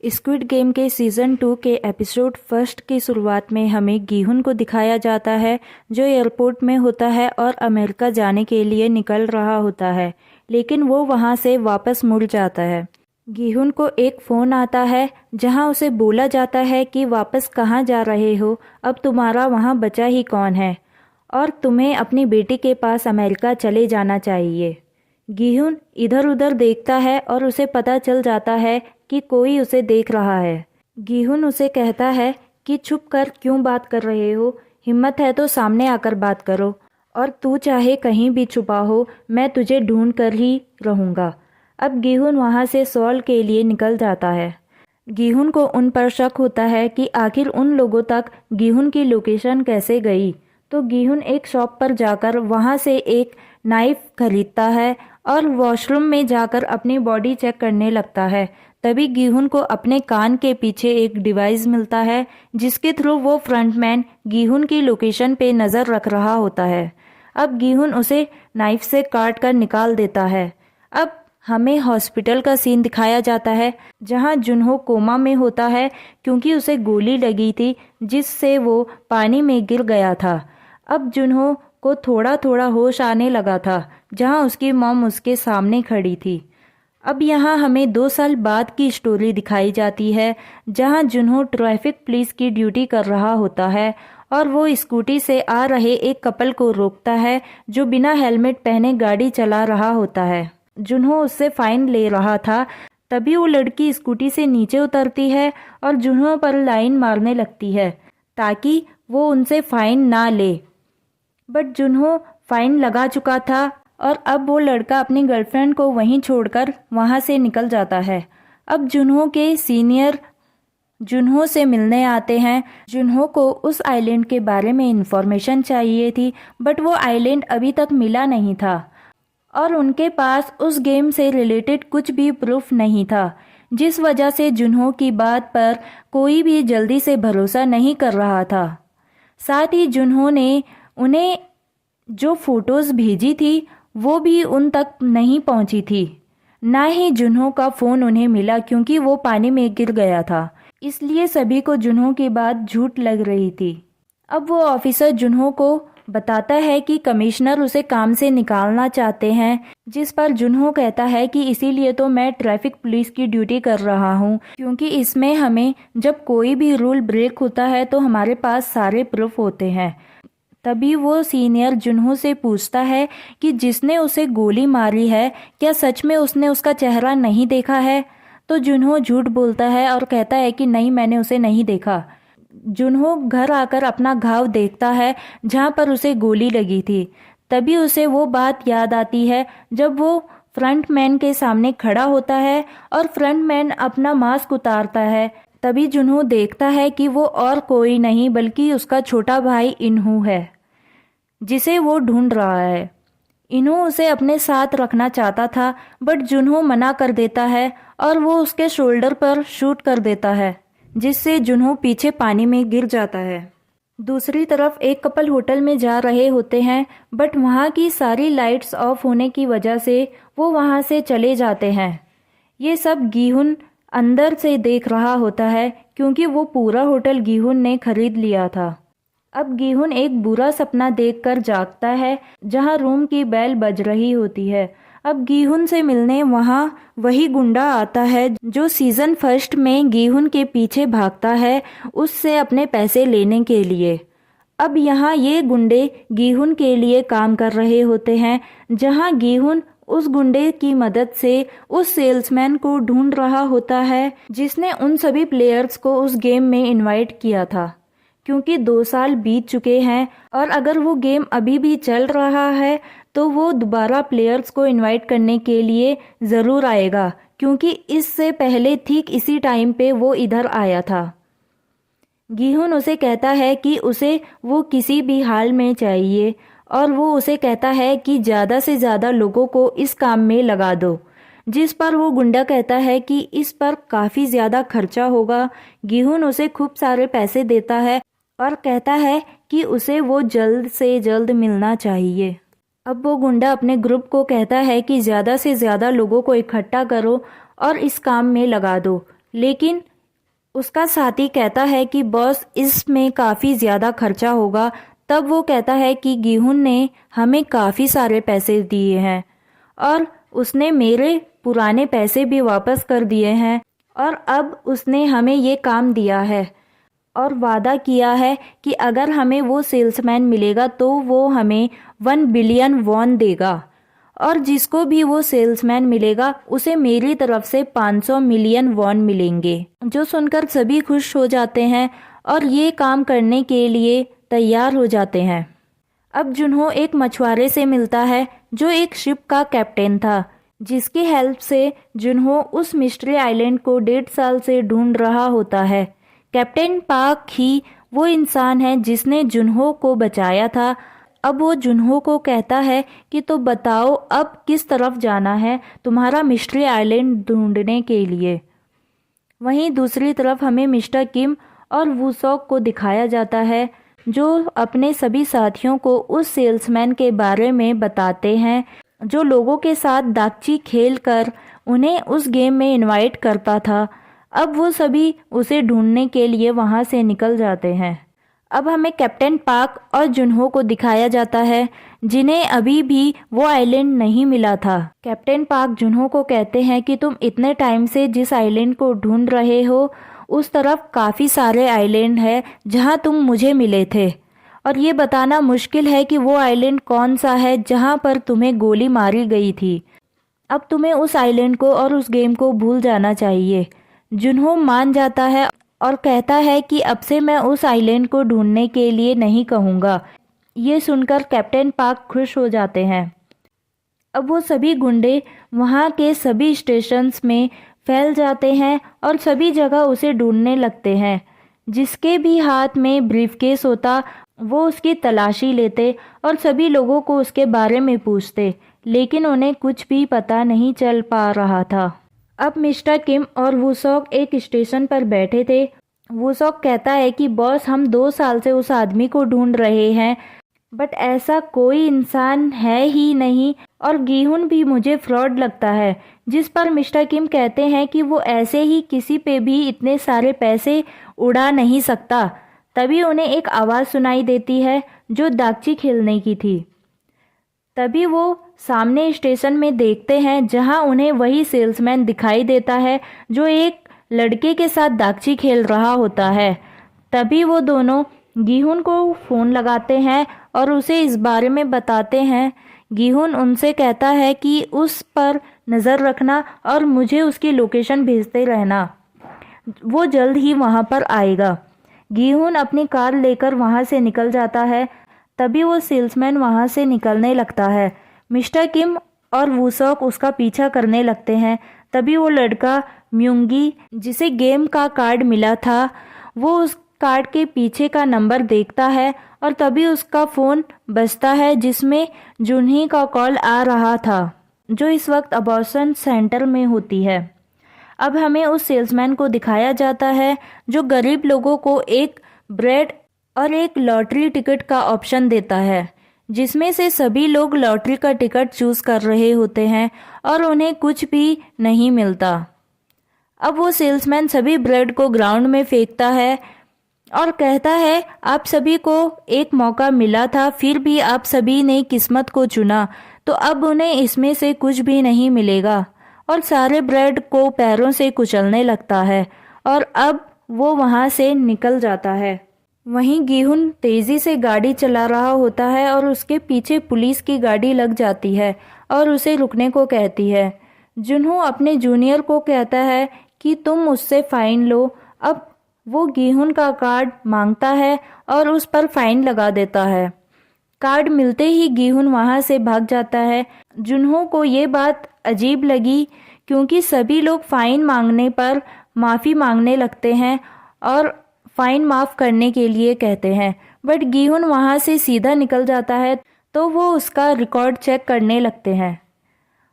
Squid game के season 2 के episode first की शुरुआत में हमें गीहुन को दिखाया जाता है जो एयरपोर्ट में होता है और अमेरिका जाने के लिए निकल रहा होता है, लेकिन वो वहाँ से वापस मुड़ जाता है। गीहुन को एक फ़ोन आता है जहाँ उसे बोला जाता है कि वापस कहाँ जा रहे हो, अब तुम्हारा वहाँ बचा ही कौन है और तुम्हें अपनी बेटी के पास अमेरिका चले जाना चाहिए। गीहुन इधर उधर देखता है और उसे पता चल जाता है कि कोई उसे देख रहा है। गीहुन उसे कहता है कि चुप कर क्यों बात कर रहे हो, हिम्मत है तो सामने आकर बात करो और तू चाहे कहीं भी छुपा हो, मैं तुझे ढूंढ कर ही रहूँगा। अब गीहुन वहाँ से सॉल के लिए निकल जाता है। गीहुन को उन पर शक होता है कि आखिर उन लोगों तक गीहुन की लोकेशन कैसे गई, तो गीहुन एक शॉप पर जाकर वहाँ से एक नाइफ खरीदता है और वॉशरूम में जाकर अपनी बॉडी चेक करने लगता है। तभी गीहुन को अपने कान के पीछे एक डिवाइस मिलता है जिसके थ्रू वो फ्रंटमैन गीहुन की लोकेशन पे नज़र रख रहा होता है। अब गीहुन उसे नाइफ से काट कर निकाल देता है। अब हमें हॉस्पिटल का सीन दिखाया जाता है जहां जुनहो कोमा में होता है क्योंकि उसे गोली लगी थी जिससे वो पानी में गिर गया था। अब जुनहो को थोड़ा थोड़ा होश आने लगा था जहां उसकी मॉम उसके सामने खड़ी थी। अब यहाँ हमें 2 साल बाद की स्टोरी दिखाई जाती है जहां जुनहो ट्रैफिक पुलिस की ड्यूटी कर रहा होता है और वो स्कूटी से आ रहे एक कपल को रोकता है जो बिना हेलमेट पहने गाड़ी चला रहा होता है। जुनहो उससे फाइन ले रहा था, तभी वो लड़की स्कूटी से नीचे उतरती है और जुनहो पर लाइन मारने लगती है ताकि वो उनसे फाइन ना ले। बट जुनहो फाइन लगा चुका था और अब वो लड़का अपनी गर्लफ्रेंड को वहीं छोड़कर वहाँ से निकल जाता है। अब जुनहो के सीनियर जुनहो से मिलने आते हैं। जुनहो को उस आइलैंड के बारे में इंफॉर्मेशन चाहिए थी बट वो आइलैंड अभी तक मिला नहीं था और उनके पास उस गेम से रिलेटेड कुछ भी प्रूफ नहीं था, जिस वजह से जुनहो की बात पर कोई भी जल्दी से भरोसा नहीं कर रहा था। साथ ही जुनहो ने उन्हें जो फोटोज़ भेजी थी वो भी उन तक नहीं पहुंची थी, ना ही जुनहो का फ़ोन उन्हें मिला क्योंकि वो पानी में गिर गया था, इसलिए सभी को जुनहो की बात झूठ लग रही थी। अब वो ऑफिसर जुनहो को बताता है कि कमिश्नर उसे काम से निकालना चाहते हैं, जिस पर जुनहो कहता है कि इसीलिए तो मैं ट्रैफिक पुलिस की ड्यूटी कर रहा हूँ क्योंकि इसमें हमें जब कोई भी रूल ब्रेक होता है तो हमारे पास सारे प्रूफ होते हैं। तभी वो सीनियर जुनहो से पूछता है कि जिसने उसे गोली मारी है क्या सच में उसने उसका चेहरा नहीं देखा है, तो जुनहो झूठ बोलता है और कहता है कि नहीं, मैंने उसे नहीं देखा। जुनहो घर आकर अपना घाव देखता है जहाँ पर उसे गोली लगी थी। तभी उसे वो बात याद आती है जब वो फ्रंटमैन के सामने खड़ा होता है और फ्रंटमैन अपना मास्क उतारता है। तभी जुनहो देखता है कि वो और कोई नहीं बल्कि उसका छोटा भाई इन्हू है जिसे वो ढूंढ रहा है। इन्हू उसे अपने साथ रखना चाहता था बट जुनहो मना कर देता है और वो उसके शोल्डर पर शूट कर देता है जिससे जुनहो पीछे पानी में गिर जाता है। दूसरी तरफ एक कपल होटल में जा रहे होते हैं बट वहाँ की सारी लाइट्स ऑफ होने की वजह से वो वहाँ से चले जाते हैं। ये सब गीहुन अंदर से देख रहा होता है क्योंकि वो पूरा होटल गीहुन ने खरीद लिया था। अब गीहुन एक बुरा सपना देखकर जागता है जहाँ रूम की बेल बज रही होती है। अब गीहुन से मिलने वहाँ वही गुंडा आता है जो सीज़न फर्स्ट में गीहुन के पीछे भागता है उससे अपने पैसे लेने के लिए। अब यहाँ ये गुंडे गीहुन के लिए काम कर रहे होते हैं जहाँ गीहुन उस गुंडे की मदद से उस सेल्समैन को ढूंढ रहा होता है जिसने उन सभी प्लेयर्स को उस गेम में इनवाइट किया था, क्योंकि 2 साल बीत चुके हैं और अगर वो गेम अभी भी चल रहा है तो वो दोबारा प्लेयर्स को इनवाइट करने के लिए ज़रूर आएगा क्योंकि इससे पहले ठीक इसी टाइम पे वो इधर आया था। गीहुन उसे कहता है कि उसे वो किसी भी हाल में चाहिए और वो उसे कहता है कि ज़्यादा से ज़्यादा लोगों को इस काम में लगा दो, जिस पर वो गुंडा कहता है कि इस पर काफ़ी ज़्यादा खर्चा होगा। गीहुन उसे खूब सारे पैसे देता है और कहता है कि उसे वो जल्द से जल्द मिलना चाहिए। अब वो गुंडा अपने ग्रुप को कहता है कि ज़्यादा से ज़्यादा लोगों को इकट्ठा करो और इस काम में लगा दो, लेकिन उसका साथी कहता है कि बॉस इसमें काफ़ी ज़्यादा खर्चा होगा। तब वो कहता है कि गीहुन ने हमें काफ़ी सारे पैसे दिए हैं और उसने मेरे पुराने पैसे भी वापस कर दिए हैं और अब उसने हमें ये काम दिया है और वादा किया है कि अगर हमें वो सेल्समैन मिलेगा तो वो हमें 1 बिलियन वॉन देगा और जिसको भी वो सेल्समैन मिलेगा उसे मेरी तरफ से 500 मिलियन वॉन मिलेंगे। जो सुनकर सभी खुश हो जाते हैं और ये काम करने के लिए तैयार हो जाते हैं। अब जुन्हो एक मछुआरे से मिलता है जो एक शिप का कैप्टन था, जिसकी हेल्प से जुन्हो उस मिस्ट्री आइलैंड को 1.5 साल से ढूंढ रहा होता है। कैप्टन पाक ही वो इंसान है जिसने जुन्हो को बचाया था। अब वो जुन्हो को कहता है कि तो बताओ अब किस तरफ जाना है तुम्हारा मिस्ट्री आइलैंड ढूंढने के लिए। वहीं दूसरी तरफ हमें मिस्टर किम और वूसॉक को दिखाया जाता है जो अपने सभी साथियों को उस सेल्समैन के बारे में बताते हैं जो लोगों के साथ दागची खेल कर उन्हें उस गेम में इनवाइट करता था। अब वो सभी उसे ढूंढने के लिए वहां से निकल जाते हैं। अब हमें कैप्टन पाक और जुन्हो को दिखाया जाता है जिन्हें अभी भी वो आइलैंड नहीं मिला था। कैप्टन पाक जुन्हो को कहते हैं कि तुम इतने टाइम से जिस आइलैंड को ढूंढ रहे हो उस तरफ काफ़ी सारे आइलैंड है जहां तुम मुझे मिले थे और ये बताना मुश्किल है कि वो आइलैंड कौन सा है जहां पर तुम्हें गोली मारी गई थी। अब तुम्हें उस आइलैंड को और उस गेम को भूल जाना चाहिए। जुन्हो मान जाता है और कहता है कि अब से मैं उस आइलैंड को ढूंढने के लिए नहीं कहूँगा। ये सुनकर कैप्टन पाक खुश हो जाते हैं। अब वो सभी गुंडे वहाँ के सभी स्टेशंस में फैल जाते हैं और सभी जगह उसे ढूंढने लगते हैं। जिसके भी हाथ में ब्रीफकेस होता वो उसकी तलाशी लेते और सभी लोगों को उसके बारे में पूछते, लेकिन उन्हें कुछ भी पता नहीं चल पा रहा था। अब मिस्टर किम और वूसॉक एक स्टेशन पर बैठे थे। वूसॉक कहता है कि बॉस हम 2 साल से उस आदमी को ढूंढ रहे हैं बट ऐसा कोई इंसान है ही नहीं और गीहुन भी मुझे फ्रॉड लगता है। जिस पर मिस्टर किम कहते हैं कि वो ऐसे ही किसी पे भी इतने सारे पैसे उड़ा नहीं सकता। तभी उन्हें एक आवाज़ सुनाई देती है जो दागची खेलने की थी। तभी वो सामने स्टेशन में देखते हैं जहां उन्हें वही सेल्समैन दिखाई देता है जो एक लड़के के साथ दागची खेल रहा होता है। तभी वो दोनों गीहुन को फ़ोन लगाते हैं और उसे इस बारे में बताते हैं। गीहुन उनसे कहता है कि उस पर नज़र रखना और मुझे उसकी लोकेशन भेजते रहना, वो जल्द ही वहां पर आएगा। गीहुन अपनी कार लेकर वहां से निकल जाता है। तभी वो सेल्समैन वहां से निकलने लगता है। मिस्टर किम और वूसॉक उसका पीछा करने लगते हैं। तभी वो लड़का म्यूंगी जिसे गेम का कार्ड मिला था वो उस कार्ड के पीछे का नंबर देखता है और तभी उसका फ़ोन बजता है जिसमें जुन्ही का कॉल आ रहा था जो इस वक्त अबॉर्शन सेंटर में होती है। अब हमें उस सेल्समैन को दिखाया जाता है जो गरीब लोगों को एक ब्रेड और एक लॉटरी टिकट का ऑप्शन देता है, जिसमें से सभी लोग लॉटरी का टिकट चूज कर रहे होते हैं और उन्हें कुछ भी नहीं मिलता। अब वो सेल्समैन सभी ब्रेड को ग्राउंड में फेंकता है और कहता है आप सभी को एक मौका मिला था फिर भी आप सभी ने किस्मत को चुना तो अब उन्हें इसमें से कुछ भी नहीं मिलेगा और सारे ब्रेड को पैरों से कुचलने लगता है और अब वो वहाँ से निकल जाता है। वहीं गीहुन तेजी से गाड़ी चला रहा होता है और उसके पीछे पुलिस की गाड़ी लग जाती है और उसे रुकने को कहती है। जुन्हो अपने जूनियर को कहता है कि तुम उससे फाइन लो। अब वो गीहुन का कार्ड मांगता है और उस पर फाइन लगा देता है। कार्ड मिलते ही गीहुन वहां से भाग जाता है। जुन्हो को ये बात अजीब लगी क्योंकि सभी लोग फाइन मांगने पर माफ़ी मांगने लगते हैं और फाइन माफ़ करने के लिए कहते हैं, बट गीहुन वहां से सीधा निकल जाता है तो वो उसका रिकॉर्ड चेक करने लगते हैं।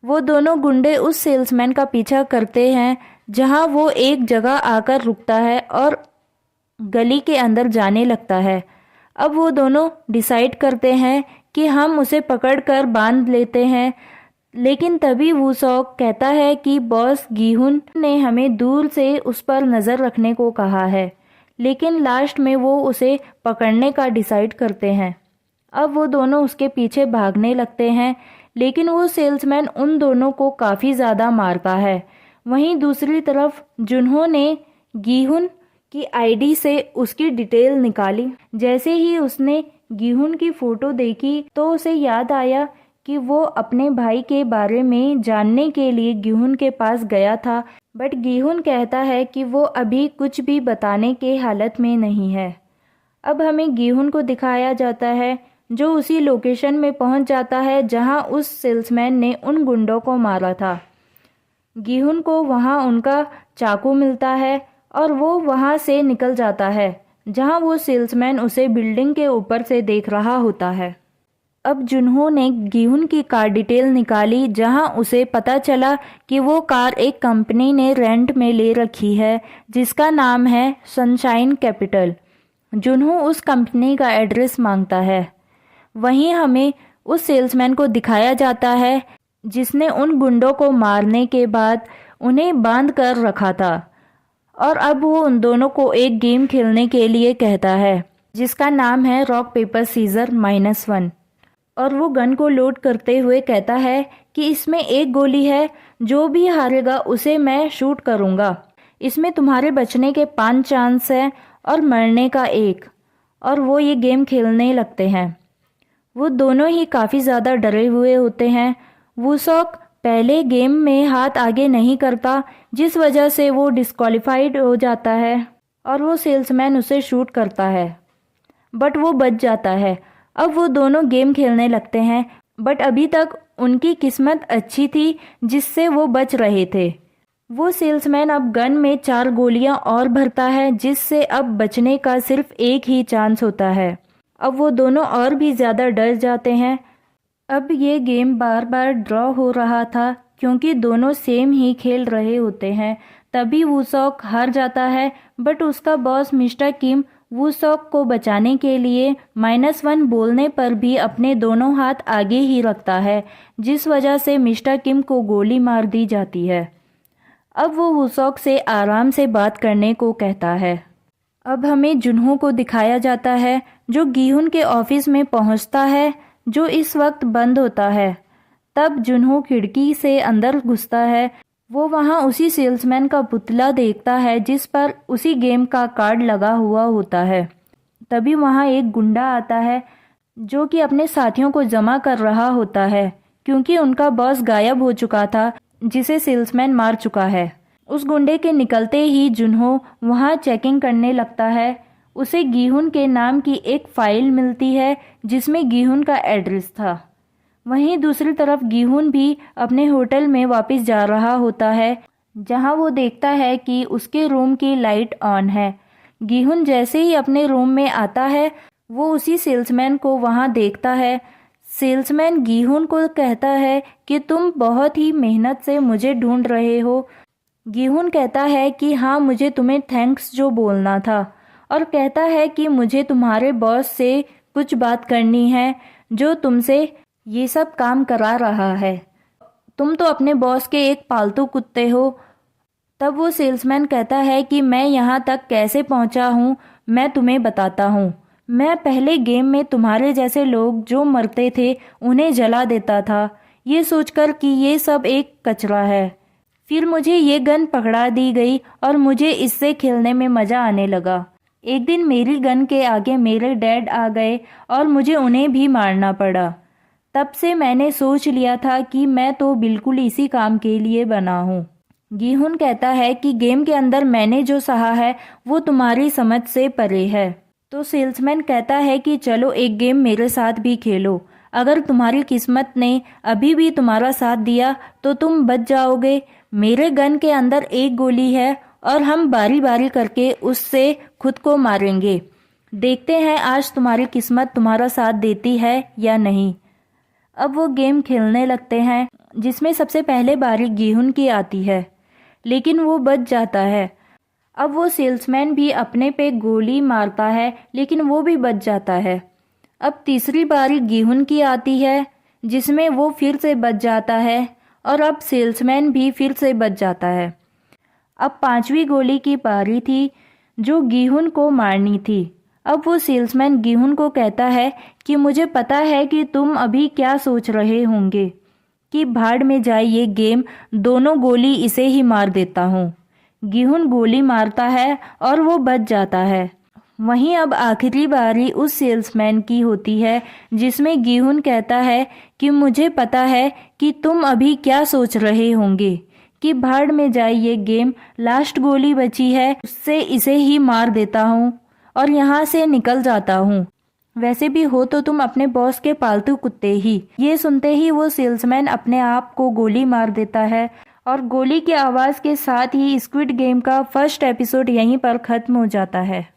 वो दोनों गुंडे उस सेल्समैन का पीछा करते हैं जहां वो एक जगह आकर रुकता है और गली के अंदर जाने लगता है। अब वो दोनों डिसाइड करते हैं कि हम उसे पकड़कर बांध लेते हैं, लेकिन तभी वूसॉक कहता है कि बॉस गीहुन ने हमें दूर से उस पर नज़र रखने को कहा है, लेकिन लास्ट में वो उसे पकड़ने का डिसाइड करते हैं। अब वो दोनों उसके पीछे भागने लगते हैं, लेकिन वो सेल्समैन उन दोनों को काफ़ी ज़्यादा मारता है। वहीं दूसरी तरफ जुन्हो ने गीहुन की आईडी से उसकी डिटेल निकाली। जैसे ही उसने गीहुन की फ़ोटो देखी तो उसे याद आया कि वो अपने भाई के बारे में जानने के लिए गीहुन के पास गया था, बट गीहुन कहता है कि वो अभी कुछ भी बताने के हालत में नहीं है। अब हमें गीहुन को दिखाया जाता है जो उसी लोकेशन में पहुंच जाता है जहां उस सेल्समैन ने उन गुंडों को मारा था। गीहुन को वहां उनका चाकू मिलता है और वो वहां से निकल जाता है जहां वो सेल्समैन उसे बिल्डिंग के ऊपर से देख रहा होता है। अब जुन्हो ने गीहुन की कार डिटेल निकाली जहां उसे पता चला कि वो कार एक कंपनी ने रेंट में ले रखी है जिसका नाम है सनशाइन कैपिटल। जुन्हो उस कंपनी का एड्रेस मांगता है। वहीं हमें उस सेल्समैन को दिखाया जाता है जिसने उन गुंडों को मारने के बाद उन्हें बांध कर रखा था और अब वो उन दोनों को एक गेम खेलने के लिए कहता है जिसका नाम है रॉक पेपर सीजर -1। और वो गन को लोड करते हुए कहता है कि इसमें एक गोली है, जो भी हारेगा उसे मैं शूट करूँगा। इसमें तुम्हारे बचने के 5 चांस हैं और मरने का 1। और वो ये गेम खेलने लगते हैं। वो दोनों ही काफ़ी ज़्यादा डरे हुए होते हैं। वूसॉक पहले गेम में हाथ आगे नहीं करता जिस वजह से वो डिस्क्वालिफाइड हो जाता है और वो सेल्समैन उसे शूट करता है, बट वो बच जाता है। अब वो दोनों गेम खेलने लगते हैं, बट अभी तक उनकी किस्मत अच्छी थी जिससे वो बच रहे थे। वो सेल्समैन अब गन में 4 गोलियां और भरता है जिससे अब बचने का सिर्फ एक ही चांस होता है। अब वो दोनों और भी ज़्यादा डर जाते हैं। अब ये गेम बार बार ड्रॉ हो रहा था क्योंकि दोनों सेम ही खेल रहे होते हैं। तभी वूसॉक हार जाता है, बट उसका बॉस मिस्टर किम वूसॉक को बचाने के लिए -1 बोलने पर भी अपने दोनों हाथ आगे ही रखता है, जिस वजह से मिस्टर किम को गोली मार दी जाती है। अब वो वूसॉक से आराम से बात करने को कहता है। अब हमें जुन्हो को दिखाया जाता है जो गीहुन के ऑफिस में पहुंचता है जो इस वक्त बंद होता है। तब जुन्हो खिड़की से अंदर घुसता है। वो वहां उसी सेल्समैन का पुतला देखता है जिस पर उसी गेम का कार्ड लगा हुआ होता है। तभी वहां एक गुंडा आता है जो कि अपने साथियों को जमा कर रहा होता है क्योंकि उनका बॉस गायब हो चुका था जिसे सेल्समैन मार चुका है। उस गुंडे के निकलते ही जुन्हो वहां चेकिंग करने लगता है। उसे गीहुन के नाम की एक फाइल मिलती है जिसमें गीहुन का एड्रेस था। वहीं दूसरी तरफ गीहुन भी अपने होटल में वापस जा रहा होता है जहां वो देखता है कि उसके रूम की लाइट ऑन है। गीहुन जैसे ही अपने रूम में आता है वो उसी सेल्समैन को वहां देखता है। सेल्समैन गीहुन को कहता है कि तुम बहुत ही मेहनत से मुझे ढूंढ रहे हो। गीहुन कहता है कि हाँ, मुझे तुम्हें थैंक्स जो बोलना था, और कहता है कि मुझे तुम्हारे बॉस से कुछ बात करनी है जो तुमसे ये सब काम करा रहा है। तुम तो अपने बॉस के एक पालतू कुत्ते हो। तब वो सेल्समैन कहता है कि मैं यहाँ तक कैसे पहुँचा हूँ मैं तुम्हें बताता हूँ। मैं पहले गेम में तुम्हारे जैसे लोग जो मरते थे उन्हें जला देता था, ये सोचकर कि ये सब एक कचरा है। फिर मुझे ये गन पकड़ा दी गई और मुझे इससे खेलने में मज़ा आने लगा। एक दिन मेरी गन के आगे मेरे डैड आ गए और मुझे उन्हें भी मारना पड़ा। तब से मैंने सोच लिया था कि मैं तो बिल्कुल इसी काम के लिए बना हूँ। गीहुन कहता है कि गेम के अंदर मैंने जो सहा है वो तुम्हारी समझ से परे है। तो सेल्समैन कहता है कि चलो एक गेम मेरे साथ भी खेलो। अगर तुम्हारी किस्मत ने अभी भी तुम्हारा साथ दिया तो तुम बच जाओगे। मेरे गन के अंदर एक गोली है और हम बारी बारी करके उससे खुद को मारेंगे। देखते हैं आज तुम्हारी किस्मत तुम्हारा साथ देती है या नहीं। अब वो गेम खेलने लगते हैं जिसमें सबसे पहले बारी गीहुन की आती है, लेकिन वो बच जाता है। अब वो सेल्समैन भी अपने पे गोली मारता है लेकिन वो भी बच जाता है। अब तीसरी बारी गीहुन की आती है जिसमें वो फिर से बच जाता है और अब सेल्समैन भी फिर से बच जाता है। अब 5वीं गोली की पारी थी जो गीहुन को मारनी थी। अब वो सेल्समैन गीहुन को कहता है कि मुझे पता है कि तुम अभी क्या सोच रहे होंगे कि भाड़ में जाए ये गेम, दोनों गोली इसे ही मार देता हूँ। गीहुन गोली मारता है और वो बच जाता है। वहीं अब आखिरी बारी उस सेल्समैन की होती है जिसमें गीहुन कहता है कि मुझे पता है कि तुम अभी क्या सोच रहे होंगे कि भाड़ में जाए ये गेम, लास्ट गोली बची है, उससे इसे ही मार देता हूँ और यहाँ से निकल जाता हूँ। वैसे भी हो तो तुम अपने बॉस के पालतू कुत्ते ही। ये सुनते ही वो सेल्समैन अपने आप को गोली मार देता है और गोली की आवाज़ के साथ ही स्क्विड गेम का फर्स्ट एपिसोड यहीं पर ख़त्म हो जाता है।